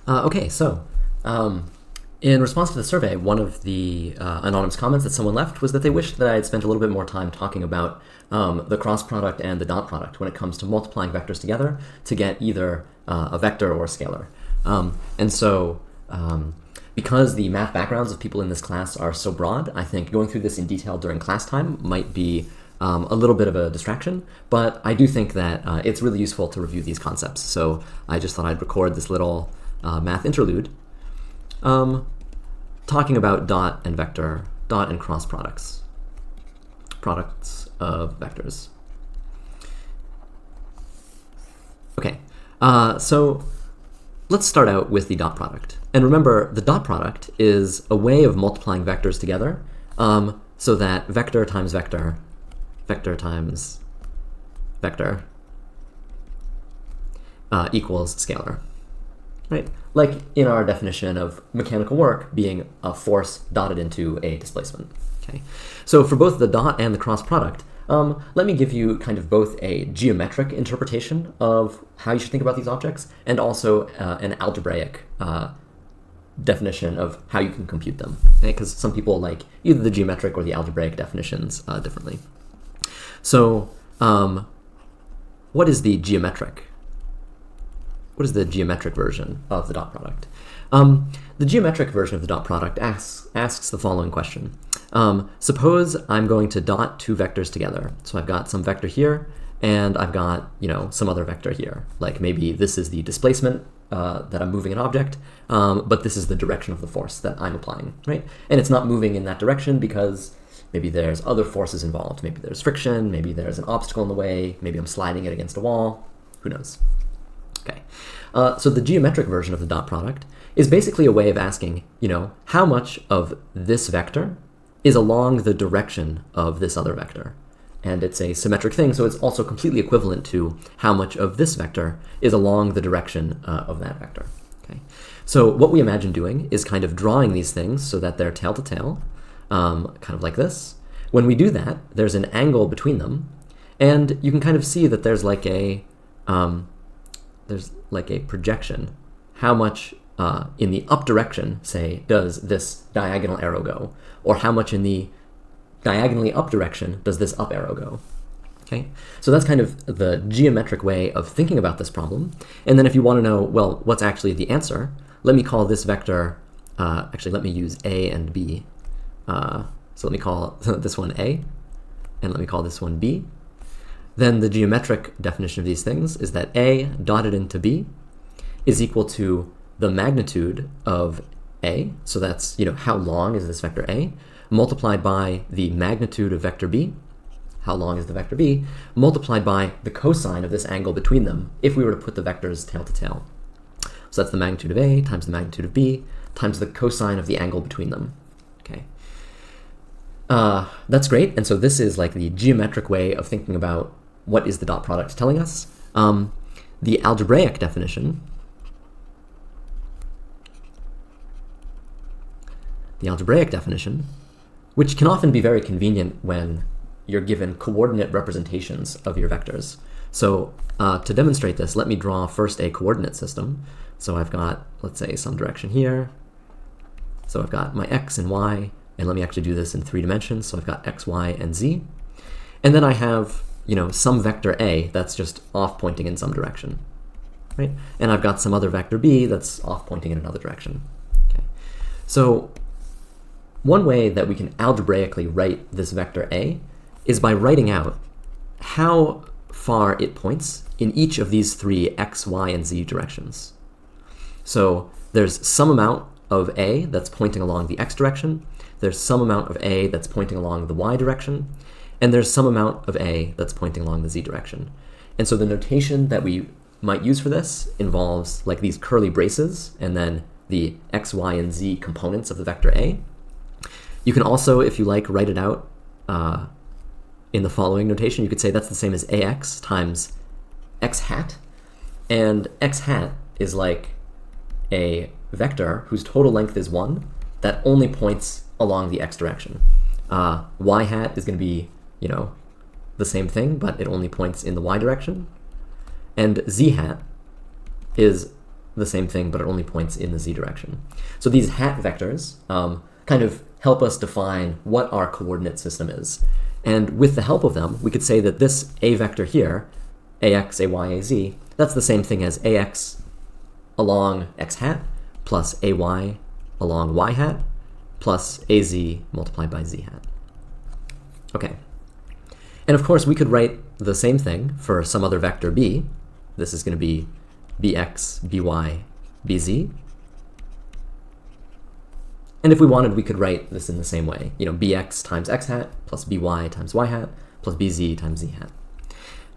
Okay, so in response to the survey, one of the anonymous comments that someone left was that they wished that I had spent a little bit more time talking about the cross product and the dot product when it comes to multiplying vectors together to get either a vector or a scalar. And so because the math backgrounds of people in this class are so broad, I think going through this in detail during class time might be a little bit of a distraction, but I do think that it's really useful to review these concepts. So I just thought I'd record this little math interlude talking about dot and vector, dot and cross products of vectors. Okay, so let's start out with the dot product. And remember, the dot product is a way of multiplying vectors together so that vector times vector, vector times vector equals scalar, right? Like in our definition of mechanical work being a force dotted into a displacement, okay? So for both the dot and the cross product, let me give you kind of both a geometric interpretation of how you should think about these objects and also an algebraic definition of how you can compute them, okay? Because some people like either the geometric or the algebraic definitions differently. So what is the geometric version of the dot product? The geometric version of the dot product asks the following question. Suppose I'm going to dot two vectors together. So I've got some vector here, and I've got, some other vector here. Like maybe this is the displacement that I'm moving an object, but this is the direction of the force that I'm applying, right? And it's not moving in that direction because maybe there's other forces involved. Maybe there's friction, maybe there's an obstacle in the way, maybe I'm sliding it against a wall, who knows? Okay, so the geometric version of the dot product is basically a way of asking, how much of this vector is along the direction of this other vector? And it's a symmetric thing, so it's also completely equivalent to how much of this vector is along the direction of that vector. Okay, so what we imagine doing is kind of drawing these things so that they're tail to tail, kind of like this. When we do that, there's an angle between them, and you can kind of see that there's like a projection. How much in the up direction, say, does this diagonal arrow go? Or how much in the diagonally up direction does this up arrow go? Okay, so that's kind of the geometric way of thinking about this problem. And then if you want to know, well, what's actually the answer, let me call this vector, actually let me use A and B. So let me call this one A, and let me call this one B. Then the geometric definition of these things is that A dotted into B is equal to the magnitude of A, so that's, how long is this vector A, multiplied by the magnitude of vector B, how long is the vector B, multiplied by the cosine of this angle between them if we were to put the vectors tail to tail. So that's the magnitude of A times the magnitude of B times the cosine of the angle between them. Okay, that's great. And so this is like the geometric way of thinking about what is the dot product telling us. The algebraic definition, which can often be very convenient when you're given coordinate representations of your vectors. So to demonstrate this, let me draw first a coordinate system. So I've got, let's say, some direction here. So I've got my x and y, and let me actually do this in 3 dimensions. So I've got x, y, and z. And then I have, some vector a that's just off pointing in some direction, right? And I've got some other vector b that's off pointing in another direction. Okay, so one way that we can algebraically write this vector a is by writing out how far it points in each of these 3 x, y, and z directions. So there's some amount of a that's pointing along the x direction, there's some amount of a that's pointing along the y direction, and there's some amount of a that's pointing along the z direction. And so the notation that we might use for this involves like these curly braces and then the x, y, and z components of the vector a. You can also, if you like, write it out in the following notation. You could say that's the same as ax times x hat, and x hat is like a vector whose total length is 1 that only points along the x direction. Y hat is going to be, the same thing, but it only points in the y direction. And z hat is the same thing, but it only points in the z direction. So these hat vectors kind of help us define what our coordinate system is. And with the help of them, we could say that this a vector here, ax, ay, az, that's the same thing as ax along x hat plus ay along y hat plus az multiplied by z hat. Okay. And of course, we could write the same thing for some other vector b. This is going to be bx, by, bz. And if we wanted, we could write this in the same way. Bx times x hat plus by times y hat plus bz times z hat.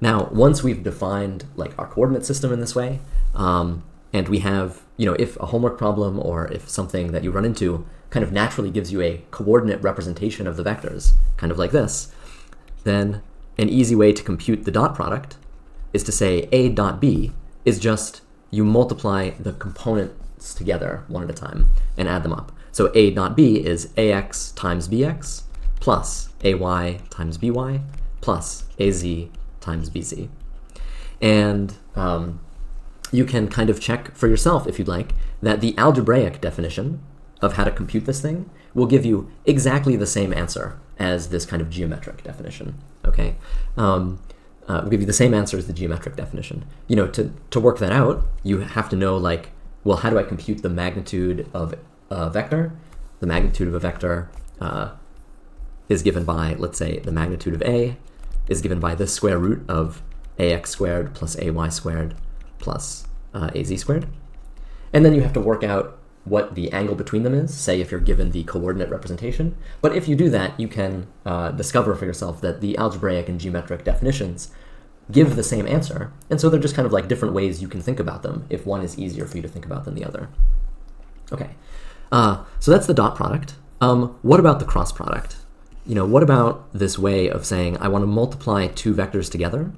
Now, once we've defined like our coordinate system in this way, and we have, if a homework problem or if something that you run into kind of naturally gives you a coordinate representation of the vectors, kind of like this, then an easy way to compute the dot product is to say a dot b is just you multiply the components together one at a time and add them up. So a dot b is ax times bx plus ay times by plus az times bz. And you can kind of check for yourself, if you'd like, that the algebraic definition of how to compute this thing will give you exactly the same answer as this kind of geometric definition, okay? Will give you the same answer as the geometric definition. To work that out, you have to know, like, well, how do I compute the magnitude of a vector? The magnitude of a vector is given by, let's say, the magnitude of a is given by the square root of ax squared plus ay squared plus az squared. And then you have to work out what the angle between them is, say if you're given the coordinate representation. But if you do that, you can discover for yourself that the algebraic and geometric definitions give the same answer. And so they're just kind of like different ways you can think about them if one is easier for you to think about than the other. Okay, so that's the dot product. What about the cross product? What about this way of saying I want to multiply two vectors together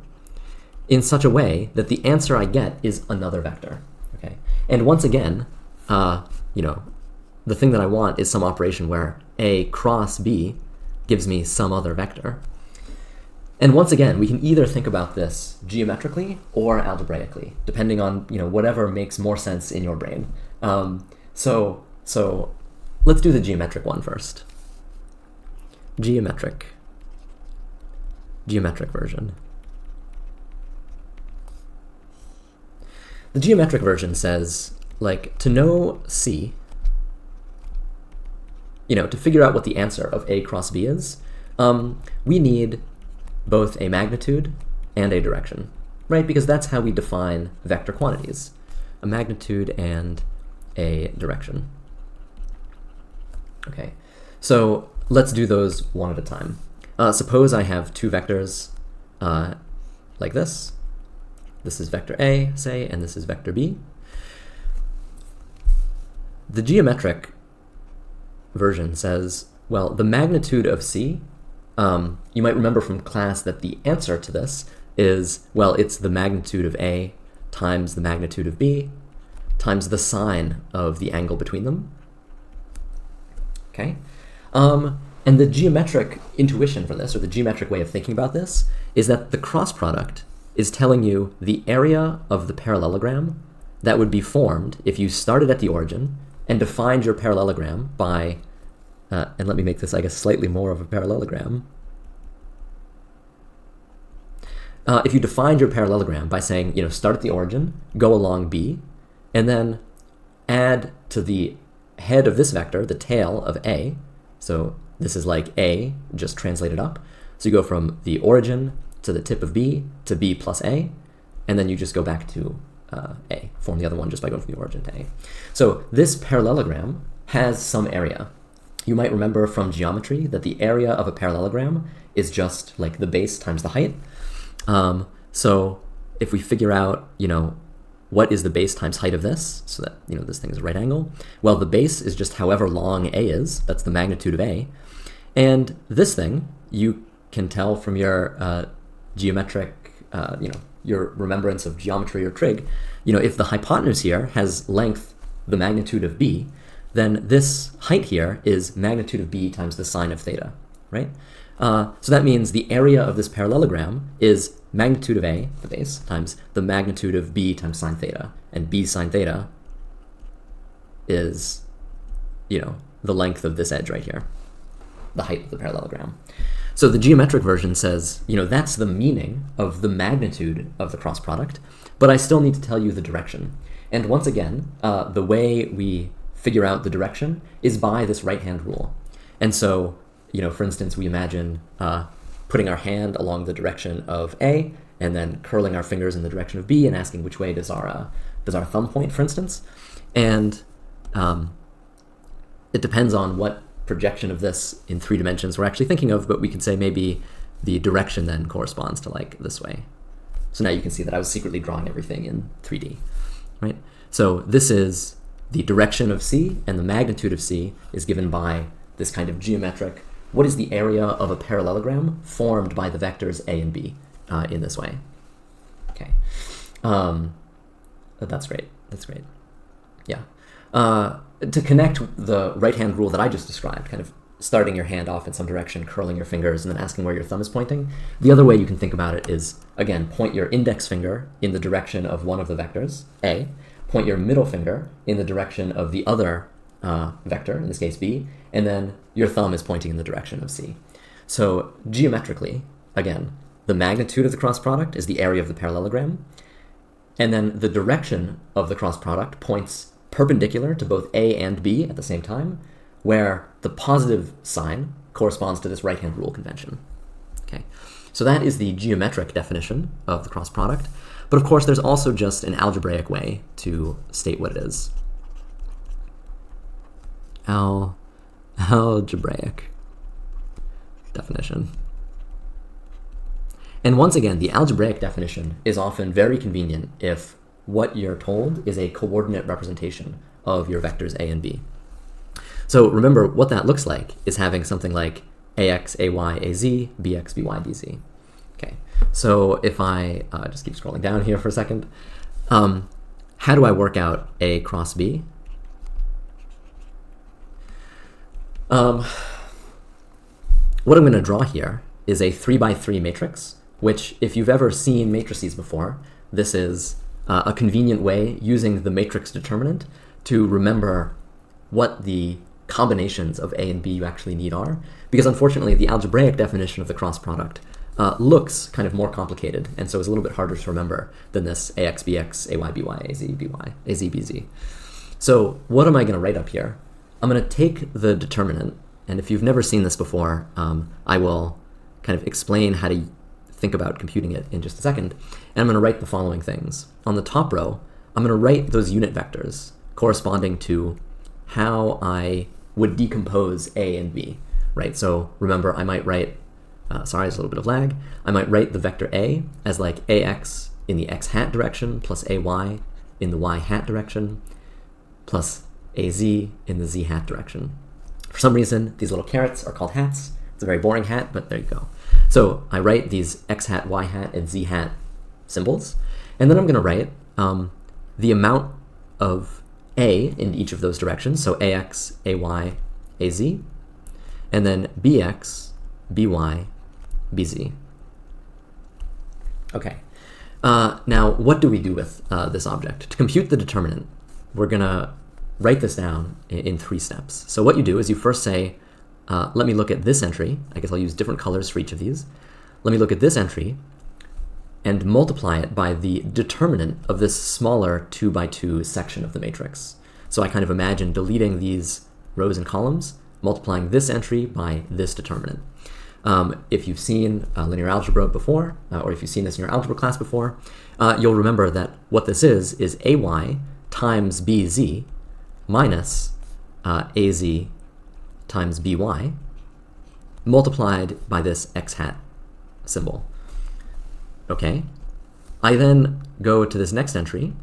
in such a way that the answer I get is another vector, okay? And once again, the thing that I want is some operation where a cross b gives me some other vector. And once again, we can either think about this geometrically or algebraically, depending on whatever makes more sense in your brain. So let's do the geometric one first. Geometric version. The geometric version says, like, to know C, to figure out what the answer of A cross B is, we need both a magnitude and a direction, right? Because that's how we define vector quantities, a magnitude and a direction. Okay, so let's do those one at a time. Suppose I have two vectors like this. This is vector A, say, and this is vector B. The geometric version says, well, the magnitude of C, you might remember from class that the answer to this is, well, it's the magnitude of A times the magnitude of B times the sine of the angle between them. Okay? And the geometric intuition for this, or the geometric way of thinking about this, is that the cross product is telling you the area of the parallelogram that would be formed if you started at the origin and defined your parallelogram by, and let me make this, I guess, slightly more of a parallelogram. If you defined your parallelogram by saying, start at the origin, go along B, and then add to the head of this vector the tail of A, so this is like A, just translated up. So you go from the origin to the tip of B to B plus A, and then you just go back to A, form the other one just by going from the origin to A. So this parallelogram has some area. You might remember from geometry that the area of a parallelogram is just like the base times the height. So if we figure out, what is the base times height of this, so that, this thing is a right angle, well, the base is just however long A is, that's the magnitude of A. And this thing, you can tell from your geometric, your remembrance of geometry or trig, if the hypotenuse here has length the magnitude of B, then this height here is magnitude of B times the sine of theta, right? So that means the area of this parallelogram is magnitude of A, the base, times the magnitude of B times sine theta. And B sine theta is, the length of this edge right here, the height of the parallelogram. So the geometric version says, that's the meaning of the magnitude of the cross product, but I still need to tell you the direction. And once again, the way we figure out the direction is by this right-hand rule. And so, for instance, we imagine putting our hand along the direction of A, and then curling our fingers in the direction of B and asking which way does our thumb point, for instance. And it depends on what projection of this in 3 dimensions we're actually thinking of, but we could say maybe the direction then corresponds to like this way. So now you can see that I was secretly drawing everything in 3D, right? So this is the direction of C, and the magnitude of C is given by this kind of geometric, what is the area of a parallelogram formed by the vectors A and B in this way. Okay. That's great. That's great. Yeah. To connect the right-hand rule that I just described, kind of starting your hand off in some direction, curling your fingers, and then asking where your thumb is pointing, the other way you can think about it is, again, point your index finger in the direction of one of the vectors, A, point your middle finger in the direction of the other vector, in this case B, and then your thumb is pointing in the direction of C. So geometrically, again, the magnitude of the cross product is the area of the parallelogram, and then the direction of the cross product points perpendicular to both A and B at the same time, where the positive sign corresponds to this right-hand rule convention. Okay, so that is the geometric definition of the cross product, but of course there's also just an algebraic way to state what it is. Algebraic definition. And once again, the algebraic definition is often very convenient if what you're told is a coordinate representation of your vectors A and B. So remember, what that looks like is having something like AX, AY, AZ, BX, BY, BZ. Okay, so if I just keep scrolling down here for a second, how do I work out A cross B? What I'm going to draw here is a 3x3 matrix, which, if you've ever seen matrices before, this is a convenient way using the matrix determinant to remember what the combinations of A and B you actually need are, because unfortunately the algebraic definition of the cross product looks kind of more complicated, and so is a little bit harder to remember than this AX, BX, AY, BY, AZ, BY, AZ, BZ. So what am I going to write up here? I'm going to take the determinant, and if you've never seen this before, I will kind of explain how to think about computing it in just a second, and I'm going to write the following things. On the top row, I'm going to write those unit vectors corresponding to how I would decompose A and B, right? So remember, I might write, sorry, there's a little bit of lag, I might write the vector A as like AX in the X hat direction plus AY in the Y hat direction plus AZ in the Z hat direction. For some reason, these little carets are called hats. It's a very boring hat, but there you go. So I write these X hat, Y hat, and Z hat symbols, and then I'm going to write the amount of A in each of those directions, so AX, AY, AZ, and then BX, BY, BZ. Okay. Now, what do we do with this object? To compute the determinant, we're going to write this down in 3 steps. So what you do is you first say, let me look at this entry. I guess I'll use different colors for each of these. Let me look at this entry and multiply it by the determinant of this smaller 2x2 section of the matrix. So I kind of imagine deleting these rows and columns, multiplying this entry by this determinant. If you've seen linear algebra before, or if you've seen this in your algebra class before, you'll remember that what this is AY times BZ minus AZ times BY multiplied by this X hat symbol. Okay, I then go to this next entry.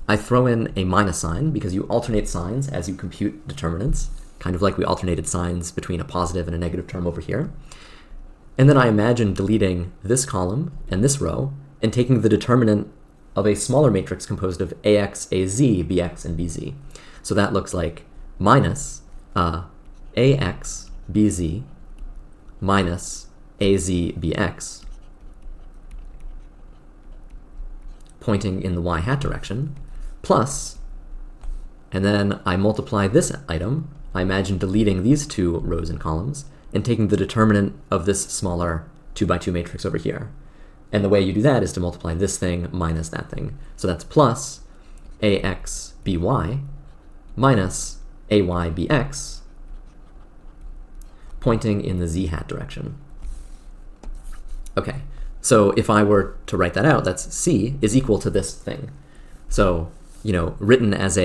I throw in a minus sign because you alternate signs as you compute determinants, kind of like we alternated signs between a positive and a negative term over here. And then I imagine deleting this column and this row and taking the determinant of a smaller matrix composed of AX, AZ, BX, and BZ. So that looks like minus AX, BZ minus AZ, BX, pointing in the Y hat direction, plus And then I multiply this item. I imagine deleting these two rows and columns and taking the determinant of this smaller 2 by 2 matrix over here. And the way you do that is to multiply this thing minus that thing. So that's plus ax by minus ay bx, pointing in the z hat direction. Okay, so if I were to write that out, that's c is equal to this thing. So, written as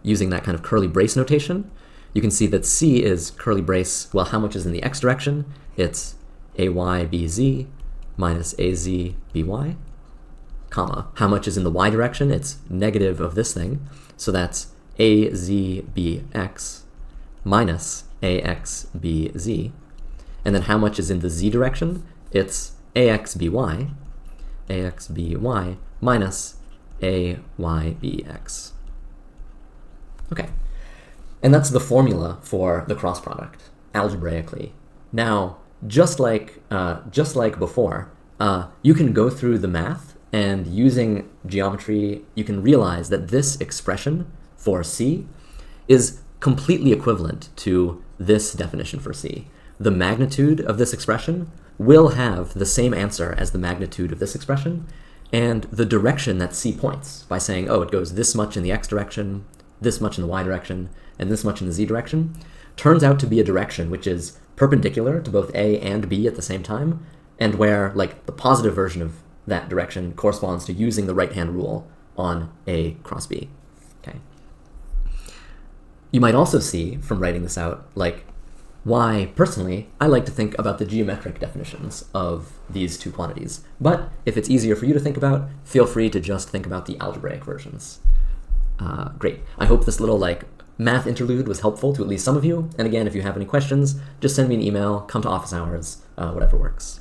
using that kind of curly brace notation, you can see that c is curly brace, well, how much is in the x direction? It's ay bz minus az by, comma. How much is in the y direction? It's negative of this thing, so that's az bx minus ax bz. And then how much is in the z direction? It's ax by minus ay bx. Okay, and that's the formula for the cross product, algebraically. Now, just like before, you can go through the math, and using geometry, you can realize that this expression for c is completely equivalent to this definition for c. The magnitude of this expression will have the same answer as the magnitude of this expression, and the direction that c points by saying, oh, it goes this much in the x direction, this much in the y direction, and this much in the z direction, turns out to be a direction which is perpendicular to both a and b at the same time, and where the positive version of that direction corresponds to using the right-hand rule on a cross b. Okay. You might also see from writing this out, why, personally, I like to think about the geometric definitions of these two quantities. But if it's easier for you to think about, feel free to just think about the algebraic versions. Great. I hope this little math interlude was helpful to at least some of you. And again, if you have any questions, just send me an email, come to office hours, whatever works.